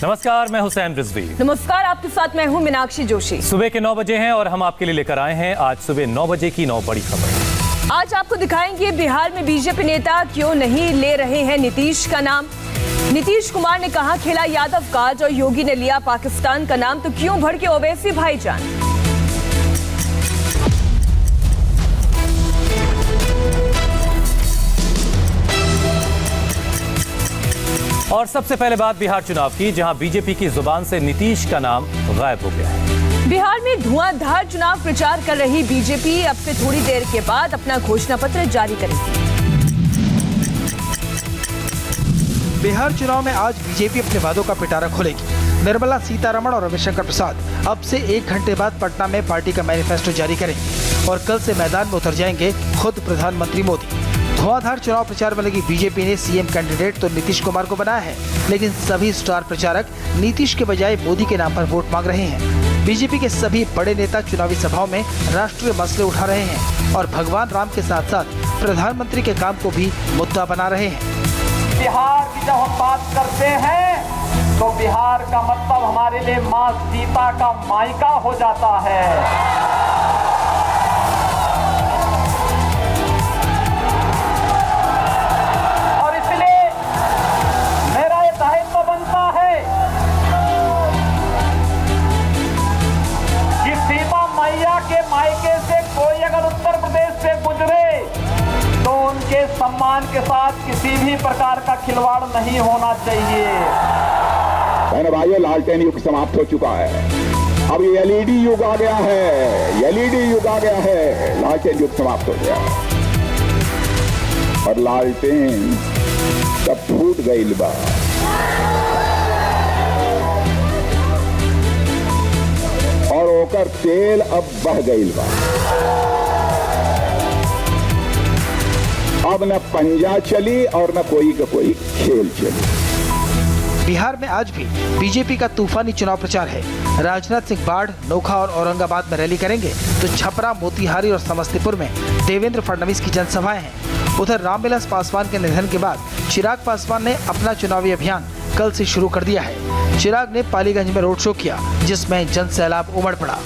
नमस्कार, मैं हुसैन रिजवी। नमस्कार, आपके साथ मैं हूं मीनाक्षी जोशी। सुबह के 9 बजे हैं और हम आपके लिए लेकर आए हैं आज सुबह 9 बजे की 9 बड़ी खबर। आज आपको दिखाएंगे बिहार में बीजेपी नेता क्यों नहीं ले रहे हैं नीतीश का नाम। नीतीश कुमार ने कहा खेला यादव काज और योगी ने लिया पाकिस्तान का नाम, तो क्यों भड़के ओवैसी भाईजान। और सबसे पहले बात बिहार चुनाव की, जहां बीजेपी की जुबान से नीतीश का नाम गायब हो गया है। बिहार में धुआंधार चुनाव प्रचार कर रही बीजेपी अब से थोड़ी देर के बाद अपना घोषणा पत्र जारी करेगी। बिहार चुनाव में आज बीजेपी अपने वादों का पिटारा खोलेगी। निर्मला सीतारमण और रविशंकर प्रसाद अब से 1 घंटे बाद पटना में पार्टी का मैनिफेस्टो जारी करेंगे और कल से मैदान में उतर जाएंगे खुद प्रधानमंत्री मोदी। धुआंधार चुनाव प्रचार में लगी बीजेपी ने सीएम कैंडिडेट तो नीतीश कुमार को बनाया है, लेकिन सभी स्टार प्रचारक नीतीश के बजाय मोदी के नाम पर वोट मांग रहे हैं। बीजेपी के सभी बड़े नेता चुनावी सभाओं में राष्ट्रीय मसले उठा रहे हैं और भगवान राम के साथ साथ प्रधानमंत्री के काम को भी मुद्दा बना रहे हैं। बिहार की जब हम बात करते हैं तो बिहार का मतलब हमारे लिए मां सीता का मायका हो जाता है। सम्मान के साथ किसी भी प्रकार का खिलवाड़ नहीं होना चाहिए। बहनों भाइयों, लालटेन युग समाप्त हो चुका है। अब ये एलईडी युग आ गया है। एलईडी युग आ गया है। लालटेन युग समाप्त हो गया और लालटेन तब फूट गई बा। और ओकर तेल अब बह गई बा। अब न पंजा चली और न कोई का कोई खेल चली। बिहार में आज भी बीजेपी का तूफानी चुनाव प्रचार है। राजनाथ सिंह बाढ़, नोखा और औरंगाबाद में रैली करेंगे, तो छपरा, मोतिहारी और समस्तीपुर में देवेंद्र फडणवीस की जनसभाएं हैं। उधर रामविलास पासवान के निधन के बाद चिराग पासवान ने अपना चुनावी अभियान कल से शुरू कर दिया है। चिराग ने पालीगंज में रोड शो किया, जिसमें जन सैलाब उमड़ पड़ा।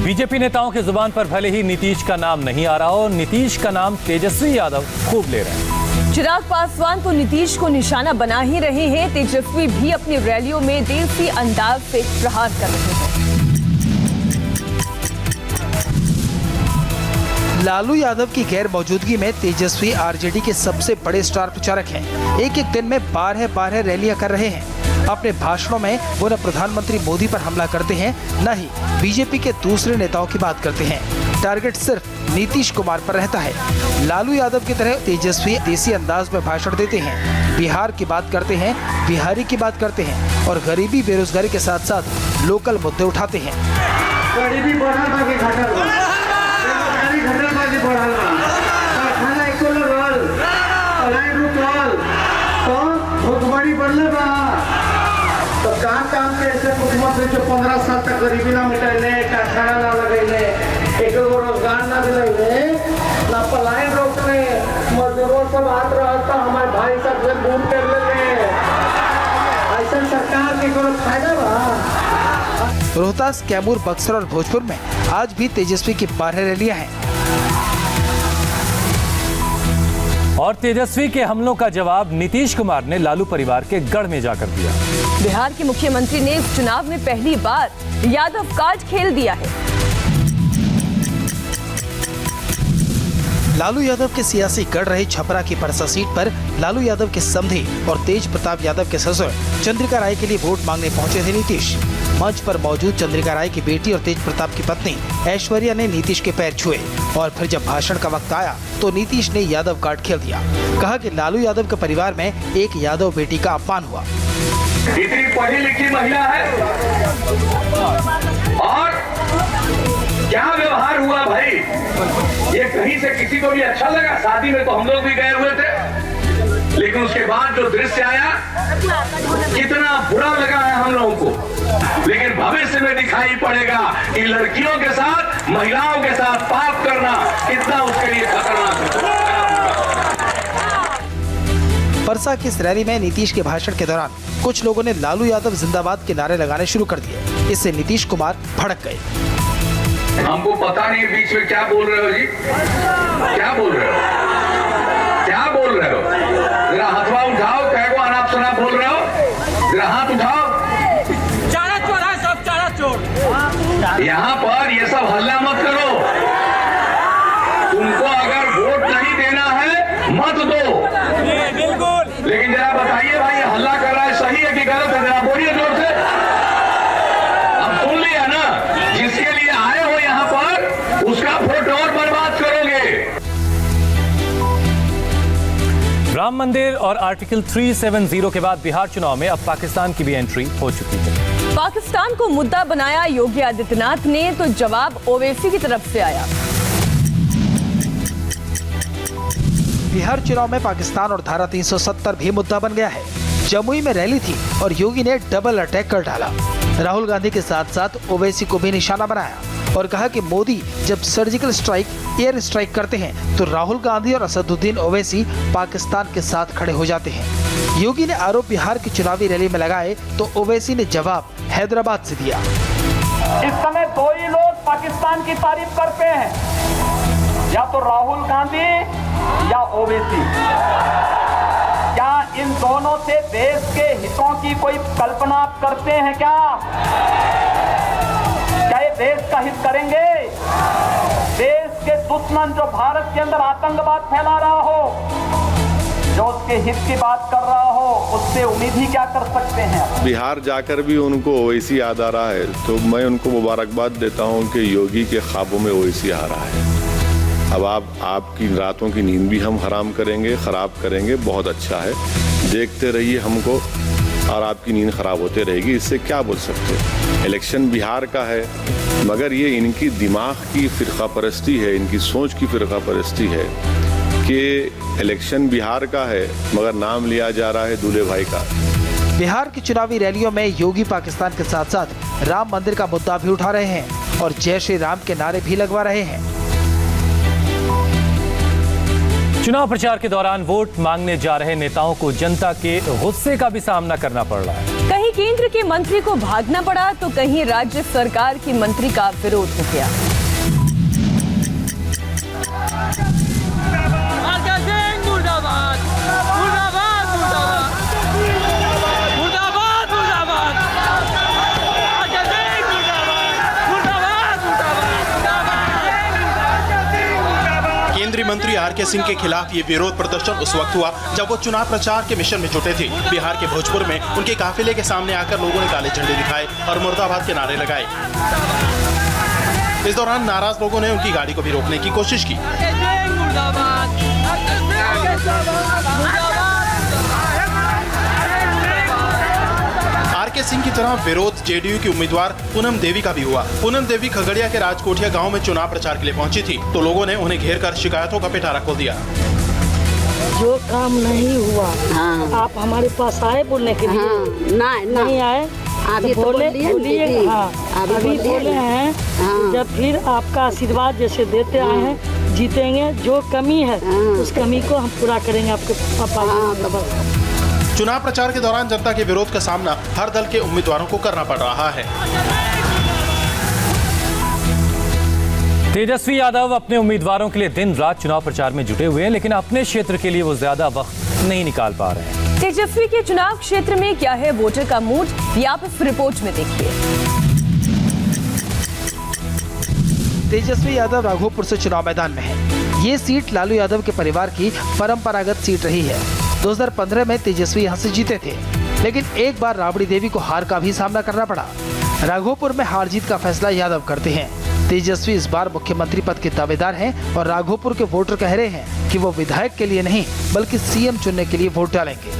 बीजेपी नेताओं की जुबान पर भले ही नीतीश का नाम नहीं आ रहा हो, नीतीश का नाम तेजस्वी यादव खूब ले रहे हैं। चिराग पासवान तो नीतीश को निशाना बना ही रहे हैं। तेजस्वी भी अपनी रैलियों में देसी अंदाज से प्रहार कर रहे हैं। लालू यादव की गैर मौजूदगी में तेजस्वी आरजेडी के सबसे बड़े स्टार प्रचारक हैं। एक दिन में 12 रैलियां कर रहे हैं। अपने भाषणों में वो न प्रधानमंत्री मोदी पर हमला करते हैं, न ही बीजेपी के दूसरे नेताओं की बात करते हैं। टारगेट सिर्फ नीतीश कुमार पर रहता है। लालू यादव की तरह तेजस्वी देसी अंदाज में भाषण देते हैं, बिहार की बात करते हैं, बिहारी की बात करते हैं और गरीबी बेरोजगारी के साथ साथ लोकल मुद्दे उठाते हैं। गरीबी तो काम के ऐसे मुख्यमंत्री जो 15 साल तक गरीबी ना मिटाइले, कारखाना ना लगैले, एक रोजगार ना दिलाइले, ना पलायन रोकले, मजदूरों सब हाथ रहा तो हमारे भाई सब से बूम कर ले। ऐसा सरकार के कोई फायदा बा। रोहतास, कैमूर, बक्सर और भोजपुर में आज भी तेजस्वी की 12 रैलियां हैं। और तेजस्वी के हमलों का जवाब नीतीश कुमार ने लालू परिवार के गढ़ में जाकर दिया। बिहार के मुख्यमंत्री ने इस चुनाव में पहली बार यादव काज खेल दिया है। लालू यादव के सियासी गढ़ रहे छपरा की परसा सीट पर लालू यादव के समधी और तेज प्रताप यादव के ससुर चंद्रिका राय के लिए वोट मांगने पहुंचे थे नीतीश। मंच पर मौजूद चंद्रिका राय की बेटी और तेज प्रताप की पत्नी ऐश्वर्या ने नीतीश के पैर छुए और फिर जब भाषण का वक्त आया तो नीतीश ने यादव कार्ड खेल दिया। कहा कि लालू यादव के परिवार में एक यादव बेटी का अपमान हुआ। इतनी पढ़ी लिखी महिला है और क्या व्यवहार हुआ भाई, ये कहीं से किसी को भी अच्छा लगा। शादी में तो हम लोग भी गए हुए थे, लेकिन उसके बाद जो दृश्य आया कितना बुरा लगा है हम लोगों को। लेकिन भविष्य में दिखाई पड़ेगा कि लड़कियों के साथ, महिलाओं के साथ पाप करना कितना उसके लिए खतरनाक है। परसा की इस रैली में नीतीश के भाषण के दौरान कुछ लोगों ने लालू यादव जिंदाबाद के नारे लगाने शुरू कर दिए। इससे नीतीश कुमार भड़क गए। हमको पता नहीं बीच में क्या बोल रहे हो जी, क्या बोल रहे हो, क्या बोल रहे हो? जरा हथवा उठाओ, कैगो अनाप शनाप बोल रहे हो, जरा हाथ उठाओ। चारा चोर है सब, चारा चोर। यहाँ पर ये सब हल्ला मत करो। तुमको अगर वोट नहीं देना है मत दो, बिल्कुल। लेकिन जरा बताइए भाई ये हल्ला कर रहा है सही है कि गलत है? जरा बोलिए जोर से। अब सुन लिया ना, जिसके लिए आए हो यहाँ पर उसका वोट और बर्बाद करोगे। राम मंदिर और आर्टिकल 370 के बाद बिहार चुनाव में अब पाकिस्तान की भी एंट्री हो चुकी है। पाकिस्तान को मुद्दा बनाया योगी आदित्यनाथ ने, तो जवाब ओवैसी की तरफ से आया। बिहार चुनाव में पाकिस्तान और धारा 370 भी मुद्दा बन गया है। जमुई में रैली थी और योगी ने डबल अटैक कर डाला। राहुल गांधी के साथ साथ ओवैसी को भी निशाना बनाया और कहा कि मोदी जब सर्जिकल स्ट्राइक, एयर स्ट्राइक करते हैं तो राहुल गांधी और असदुद्दीन ओवैसी पाकिस्तान के साथ खड़े हो जाते हैं। योगी ने आरोप बिहार की चुनावी रैली में लगाए तो ओवैसी ने जवाब हैदराबाद से दिया। इस समय दो ही लोग पाकिस्तान की तारीफ करते हैं, या तो राहुल गांधी या ओवैसी। क्या इन दोनों से देश के हितों की कोई कल्पना आप करते हैं क्या? क्या ये देश का हित करेंगे? देश के दुश्मन जो भारत के अंदर आतंकवाद फैला रहा हो, जो उसके हित की बात कर रहा हो, उससे उम्मीद ही क्या कर सकते हैं? बिहार जाकर भी उनको ओवैसी याद आ रहा है, तो मैं उनको मुबारकबाद देता हूं कि योगी के ख्वाबों में ओवैसी आ रहा है। अब आपकी रातों की नींद भी हम हराम करेंगे, खराब करेंगे, बहुत अच्छा है। देखते रहिए हमको और आपकी नींद खराब होते रहेगी, इससे क्या बोल सकते हैं? इलेक्शन बिहार का है, मगर ये इनकी दिमाग की फिरका परस्ती है, इनकी सोच की फिरका परस्ती है कि इलेक्शन बिहार का है मगर नाम लिया जा रहा है दूल्हे भाई का। बिहार की चुनावी रैलियों में योगी पाकिस्तान के साथ साथ राम मंदिर का मुद्दा भी उठा रहे हैं और जय श्री राम के नारे भी लगवा रहे हैं। चुनाव प्रचार के दौरान वोट मांगने जा रहे नेताओं को जनता के गुस्से का भी सामना करना पड़ रहा है। कहीं केंद्र के मंत्री को भागना पड़ा तो कहीं राज्य सरकार की मंत्री का विरोध हो गया। केंद्रीय मंत्री आर.के. सिंह के खिलाफ ये विरोध प्रदर्शन उस वक्त हुआ जब वो चुनाव प्रचार के मिशन में जुटे थे। बिहार के भोजपुर में उनके काफिले के सामने आकर लोगों ने काले झंडे दिखाए और मुर्दाबाद के नारे लगाए। इस दौरान नाराज लोगों ने उनकी गाड़ी को भी रोकने की कोशिश की। आर.के. सिंह की तरह विरोध जेडीयू की उम्मीदवार पूनम देवी का भी हुआ। पूनम देवी खगड़िया के राजकोटिया गांव में चुनाव प्रचार के लिए पहुंची थी तो लोगों ने उन्हें घेर कर शिकायतों का पिटारा खोल दिया। जो काम नहीं हुआ, आप हमारे पास आए बोलने के लिए? नहीं आए। अभी तो बोलिए अभी बोले हैं। जब फिर आपका आशीर्वाद जैसे देते आए हैं, जीतेंगे। जो कमी है उस कमी को हम पूरा करेंगे आपके पापा। चुनाव प्रचार के दौरान जनता के विरोध का सामना हर दल के उम्मीदवारों को करना पड़ रहा है। तेजस्वी यादव अपने उम्मीदवारों के लिए दिन रात चुनाव प्रचार में जुटे हुए हैं, लेकिन अपने क्षेत्र के लिए वो ज्यादा वक्त नहीं निकाल पा रहे हैं। तेजस्वी के चुनाव क्षेत्र में क्या है वोटर का मूड, ये आप इस रिपोर्ट में देखिए। तेजस्वी यादव राघोपुर से चुनाव मैदान में है। ये सीट लालू यादव के परिवार की परंपरागत सीट रही है। 2015 में तेजस्वी यहाँ से जीते थे, लेकिन एक बार राबड़ी देवी को हार का भी सामना करना पड़ा। राघोपुर में हार जीत का फैसला यादव करते हैं। तेजस्वी इस बार मुख्यमंत्री पद के दावेदार हैं और राघोपुर के वोटर कह रहे हैं कि वो विधायक के लिए नहीं बल्कि सीएम चुनने के लिए वोट डालेंगे।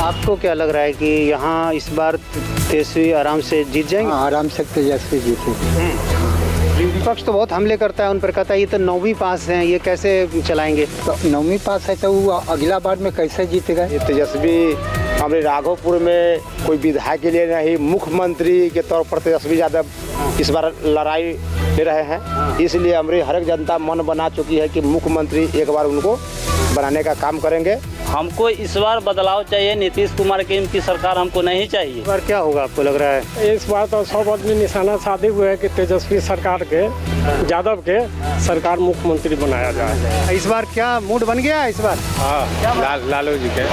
आपको क्या लग रहा है कि यहाँ इस बार तेजस्वी आराम से जीत जाएंगे? आराम से तेजस्वी जीतेंगे। विपक्ष तो बहुत हमले करता है, उन पर कहता है ये तो 9वीं पास हैं, ये कैसे चलाएंगे? तो 9वीं पास है तो वो अगला बार में कैसे जीतेगा? तेजस्वी हमारे राघोपुर में कोई विधायक के लिए नहीं, मुख्यमंत्री के तौर पर तेजस्वी यादव इस बार लड़ाई ले रहे हैं। इसलिए हमारी हर एक जनता मन बना चुकी है कि मुख्यमंत्री एक बार उनको बनाने का काम करेंगे हमको इस बार बदलाव चाहिए। नीतीश कुमार की सरकार हमको नहीं चाहिए। इस बार क्या होगा आपको लग रहा है? इस बार तो सब आदमी निशाना साधे हुए है कि तेजस्वी सरकार के, यादव के सरकार मुख्यमंत्री बनाया जाए। इस बार क्या मूड बन गया इस बार? हाँ, लालू जी के।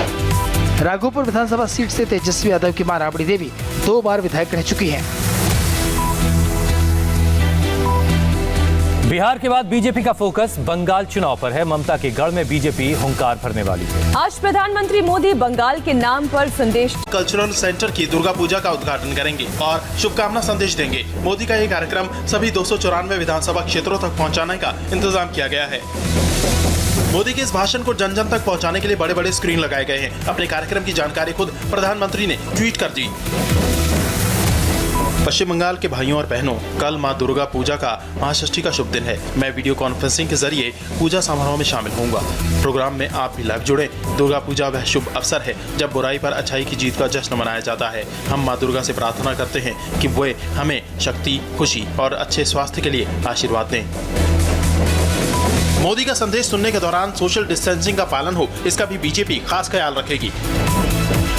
राघोपुर विधानसभा सीट से तेजस्वी यादव की मां राबड़ी देवी 2 बार विधायक रह चुकी हैं। बिहार के बाद बीजेपी का फोकस बंगाल चुनाव पर है। ममता के गढ़ में बीजेपी हुंकार भरने वाली है। आज प्रधानमंत्री मोदी बंगाल के नाम पर संदेश कल्चरल सेंटर की दुर्गा पूजा का उद्घाटन करेंगे और शुभकामना संदेश देंगे। मोदी का ये कार्यक्रम सभी 294 विधानसभा क्षेत्रों तक पहुंचाने का इंतजाम किया गया है। मोदी के इस भाषण को जन जन तक पहुंचाने के लिए बड़े बड़े स्क्रीन लगाए गए हैं। अपने कार्यक्रम की जानकारी खुद प्रधानमंत्री ने ट्वीट कर दी। पश्चिम बंगाल के भाइयों और बहनों, कल मां दुर्गा पूजा का महाषष्ठी का शुभ दिन है। मैं वीडियो कॉन्फ्रेंसिंग के जरिए पूजा समारोह में शामिल होऊंगा। प्रोग्राम में आप भी लाइव जुड़े। दुर्गा पूजा वह शुभ अवसर है जब बुराई पर अच्छाई की जीत का जश्न मनाया जाता है। हम मां दुर्गा से प्रार्थना करते हैं कि वे हमें शक्ति, खुशी और अच्छे स्वास्थ्य के लिए आशीर्वाद दें। मोदी का संदेश सुनने के दौरान सोशल डिस्टेंसिंग का पालन हो, इसका भी बीजेपी खास ख्याल रखेगी।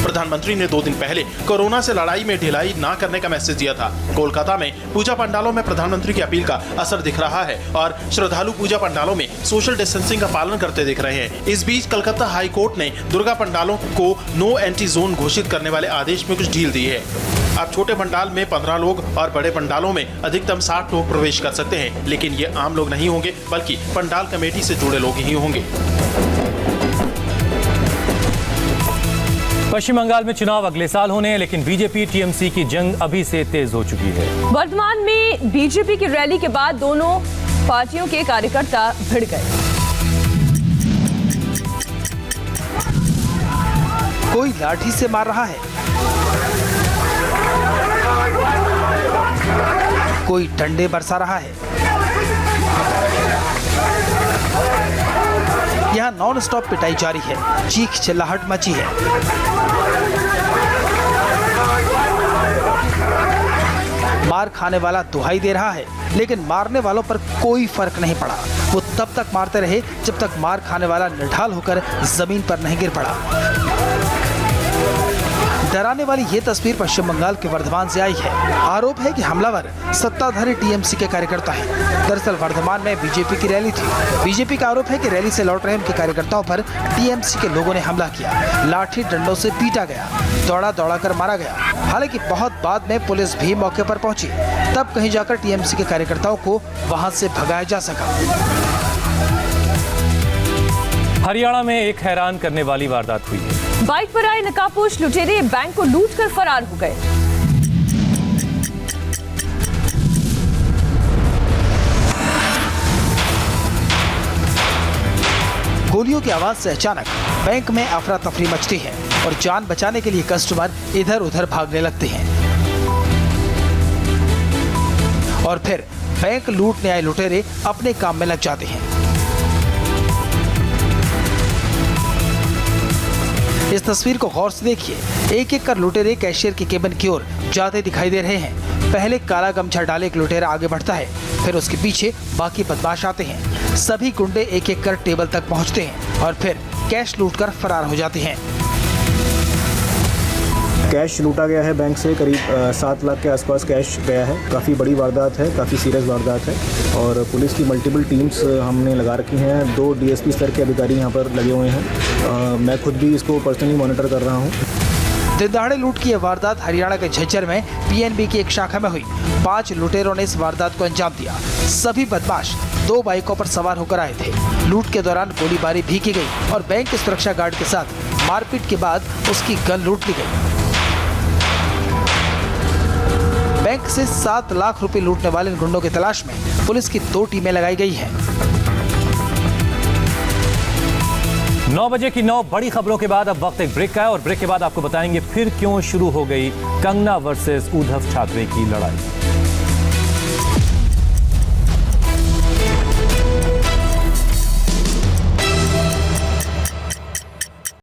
प्रधानमंत्री ने 2 दिन पहले कोरोना से लड़ाई में ढिलाई ना करने का मैसेज दिया था। कोलकाता में पूजा पंडालों में प्रधानमंत्री की अपील का असर दिख रहा है और श्रद्धालु पूजा पंडालों में सोशल डिस्टेंसिंग का पालन करते दिख रहे हैं। इस बीच कलकत्ता हाई कोर्ट ने दुर्गा पंडालों को नो एंट्री जोन घोषित करने वाले आदेश में कुछ ढील दी है। अब छोटे पंडाल में 15 लोग और बड़े पंडालों में अधिकतम 60 लोग प्रवेश कर सकते हैं, लेकिन ये आम लोग नहीं होंगे बल्कि पंडाल कमेटी से जुड़े लोग ही होंगे। पश्चिम बंगाल में चुनाव अगले साल होने हैं, लेकिन बीजेपी टीएमसी की जंग अभी से तेज हो चुकी है। वर्तमान में बीजेपी की रैली के बाद दोनों पार्टियों के कार्यकर्ता भिड़ गए। कोई लाठी से मार रहा है, कोई डंडे बरसा रहा है। यहाँ नॉन स्टॉप पिटाई जारी है, चीख चिल्लाहट मची है। मार खाने वाला दुहाई दे रहा है, लेकिन मारने वालों पर कोई फर्क नहीं पड़ा। वो तब तक मारते रहे जब तक मार खाने वाला निढाल होकर जमीन पर नहीं गिर पड़ा। डराने वाली ये तस्वीर पश्चिम बंगाल के वर्धमान से आई है। आरोप है कि हमलावर सत्ताधारी टीएमसी के कार्यकर्ता हैं। दरअसल वर्धमान में बीजेपी की रैली थी। बीजेपी का आरोप है कि रैली से लौट रहे उनके कार्यकर्ताओं पर टीएमसी के लोगों ने हमला किया। लाठी डंडों से पीटा गया, दौड़ा कर मारा गया। हालांकि बहुत बाद में पुलिस भी मौके पर पहुंची, तब कहीं जाकर टीएमसी के कार्यकर्ताओं को वहां से भगाया जा सका। हरियाणा में एक हैरान करने वाली वारदात हुई है। बाइक पर आए नकाबपोश लुटेरे बैंक को लूटकर फरार हो गए। गोलियों की आवाज से अचानक बैंक में अफरा तफरी मचती है और जान बचाने के लिए कस्टमर इधर उधर भागने लगते हैं। और फिर बैंक लूटने आए लुटेरे अपने काम में लग जाते हैं। इस तस्वीर को गौर से देखिए। एक एक कर लुटेरे कैशियर के केबिन की ओर जाते दिखाई दे रहे हैं। पहले काला गमछा डाले एक लुटेरा आगे बढ़ता है, फिर उसके पीछे बाकी बदमाश आते हैं। सभी गुंडे एक एक कर टेबल तक पहुंचते हैं और फिर कैश लूटकर फरार हो जाते हैं। कैश लूटा गया है बैंक से, करीब 7 लाख के आसपास कैश गया है। काफ़ी बड़ी वारदात है, काफ़ी सीरियस वारदात है और पुलिस की मल्टीपल टीम्स हमने लगा रखी हैं। 2 डीएसपी स्तर के अधिकारी यहाँ पर लगे हुए हैं। मैं खुद भी इसको पर्सनली मॉनिटर कर रहा हूँ। दिनदहाड़े लूट की यह वारदात हरियाणा के झज्जर में पीएनबी की एक शाखा में हुई। 5 लुटेरों ने इस वारदात को अंजाम दिया। सभी बदमाश 2 बाइकों पर सवार होकर आए थे। लूट के दौरान गोलीबारी भी की गई और बैंक के सुरक्षा गार्ड के साथ मारपीट के बाद उसकी गन लूट ली गई। बैंक से 7 लाख रुपए लूटने वाले इन गुंडों की तलाश में पुलिस की 2 टीमें लगाई गई हैं। 9 बजे की 9 बड़ी खबरों के बाद अब वक्त एक ब्रेक का है और ब्रेक के बाद आपको बताएंगे फिर क्यों शुरू हो गई कंगना वर्सेस उद्धव ठाकरे की लड़ाई।